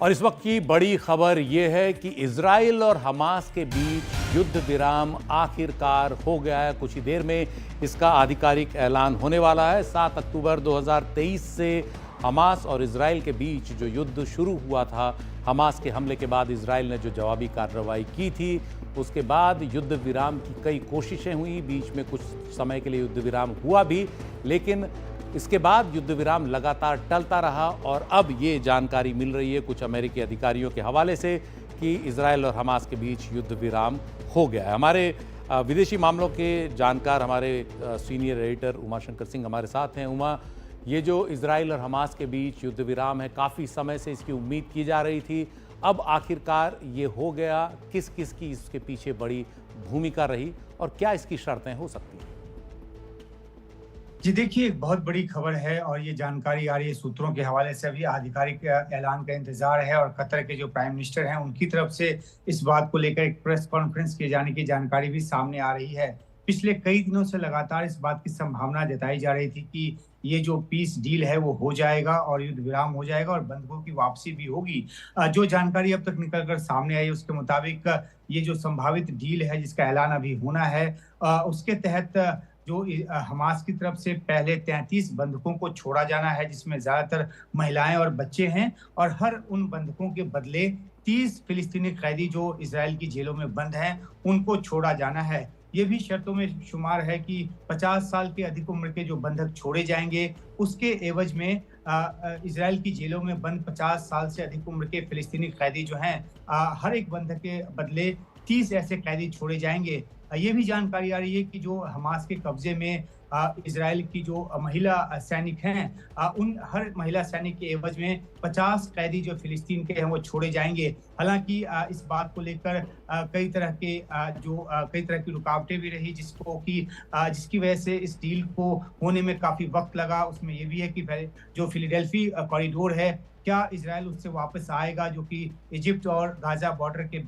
और इस वक्त की बड़ी खबर यह है कि इजराइल और हमास के बीच युद्ध विराम आखिरकार हो गया है। कुछ ही देर में इसका आधिकारिक ऐलान होने वाला है। 7 अक्टूबर 2023 से हमास और इजराइल के बीच जो युद्ध शुरू हुआ था, हमास के हमले के बाद इजराइल ने जो जवाबी कार्रवाई की थी, उसके बाद युद्ध विराम की कई कोशिशें हुई। बीच में कुछ समय के लिए युद्ध विराम हुआ भी, लेकिन इसके बाद युद्ध विराम लगातार टलता रहा और अब ये जानकारी मिल रही है कुछ अमेरिकी अधिकारियों के हवाले से कि इजराइल और हमास के बीच युद्ध विराम हो गया है। हमारे विदेशी मामलों के जानकार, हमारे सीनियर एडिटर उमाशंकर सिंह हमारे साथ हैं। उमा, ये जो इजराइल और हमास के बीच युद्ध विराम है, काफ़ी समय से इसकी उम्मीद की जा रही थी, अब आखिरकार ये हो गया। किस किस की इसके पीछे बड़ी भूमिका रही और क्या इसकी शर्तें हो सकती हैं? जी देखिए, एक बहुत बड़ी खबर है और ये जानकारी आ रही है सूत्रों के हवाले से। अभी आधिकारिक ऐलान का इंतजार है और कतर के जो प्राइम मिनिस्टर हैं उनकी तरफ से इस बात को लेकर एक प्रेस कॉन्फ्रेंस किए जाने की जानकारी भी सामने आ रही है। पिछले कई दिनों से लगातार इस बात की संभावना जताई जा रही थी कि ये जो पीस डील है वो हो जाएगा और युद्ध विराम हो जाएगा और बंधकों की वापसी भी होगी। जो जानकारी अब तक निकल कर सामने आई उसके मुताबिक ये जो संभावित डील है जिसका ऐलान अभी होना है, उसके तहत जो हमास की तरफ से पहले 33 बंधकों को छोड़ा जाना है, जिसमें ज्यादातर महिलाएं और बच्चे हैं, और हर उन बंधकों के बदले 30 फिलिस्तीनी कैदी जो इजराइल की जेलों में बंद हैं उनको छोड़ा जाना है। ये भी शर्तों में शुमार है कि 50 साल के अधिक उम्र के जो बंधक छोड़े जाएंगे, उसके एवज में इजराइल की जेलों में बंद 50 साल से अधिक उम्र के फिलिस्तीनी कैदी जो हैं, हर एक बंधक के बदले 30 ऐसे कैदी छोड़े जाएंगे। ये भी जानकारी आ रही है कि जो हमास के कब्जे में इजराइल की जो महिला सैनिक हैं, उन हर महिला सैनिक के एवज में 50 कैदी जो फिलिस्तीन के हैं वो छोड़े जाएंगे। हालांकि इस बात को लेकर कई तरह की रुकावटें भी रही, जिसकी वजह से इस डील को होने में काफी वक्त लगा। उसमें ये भी है कि जो फिलाडेल्फी कॉरिडोर है, क्या इजराइल उससे वापस आएगा, जो कि इजिप्ट और गाजा बॉर्डर के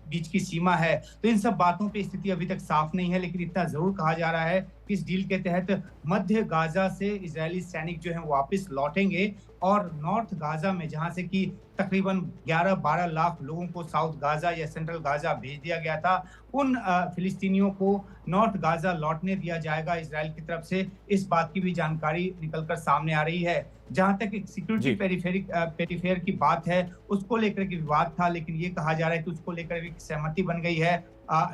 बीच की सीमा है। तो इन सब बातों पे स्थिति अभी तक साफ नहीं है, लेकिन इतना जरूर कहा जा रहा है कि इस डील के तहत मध्य गाजा से इजरायली सैनिक जो हैं वापस लौटेंगे और नॉर्थ गाजा में, जहां से कि तकरीबन 11-12 लाख लोगों को साउथ गाजा या सेंट्रल गाजा भेज दिया गया था, उन फिलिस्तीनियों को नॉर्थ गाजा लौटने दिया जाएगा इजराइल की तरफ से। इस बात की भी जानकारी निकलकर सामने आ रही है। जहां तक एक सिक्योरिटी पेरिफेयर की बात है, उसको लेकर के विवाद था, लेकिन ये कहा जा रहा है कि उसको लेकर भी सहमति बन गई है।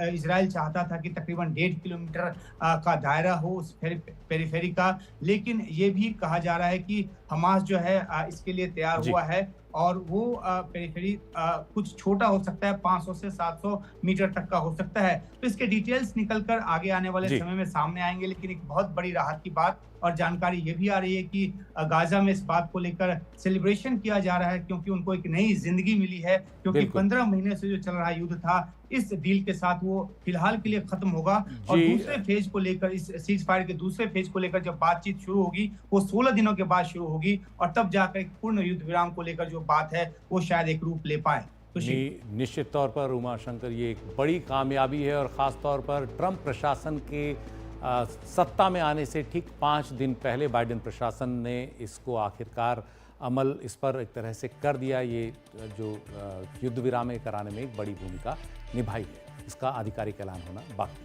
इजराइल चाहता था कि तकरीबन 1.5 किलोमीटर का दायरा हो उस पेरिफेरी का, लेकिन ये भी कहा जा रहा है कि हमास जो है इसके लिए तैयार हुआ है और वो पेरिफेरी कुछ छोटा हो सकता है, 500 से 700 मीटर तक का हो सकता है। तो इसके डिटेल्स निकलकर आगे आने वाले समय में सामने आएंगे, लेकिन एक बहुत बड़ी राहत की बात और जानकारी ये भी आ रही है कि गाजा में इस बात को लेकर सेलिब्रेशन किया जा रहा है, क्योंकि उनको एक नई जिंदगी मिली है। क्योंकि 15 महीने से जो चल रहा युद्ध था, इस डील के साथ वो फिलहाल के लिए खत्म होगा और दूसरे फेज को लेकर, इस सीज फायर के दूसरे फेज को लेकर जब बातचीत शुरू होगी वो 16 दिनों के बाद शुरू होगी और तब जाकर एक पूर्ण युद्ध विराम को लेकर जो बात है वो शायद एक रूप ले पाए। तो निश्चित तौर पर उमाशंकर, ये एक बड़ी कामयाबी है और ख़ास तौर पर ट्रंप प्रशासन के सत्ता में आने से ठीक 5 दिन पहले बाइडेन प्रशासन ने इसको आखिरकार अमल इस पर एक तरह से कर दिया। ये जो युद्ध विराम कराने में एक बड़ी भूमिका निभाई है। इसका आधिकारिक ऐलान होना बाकी है।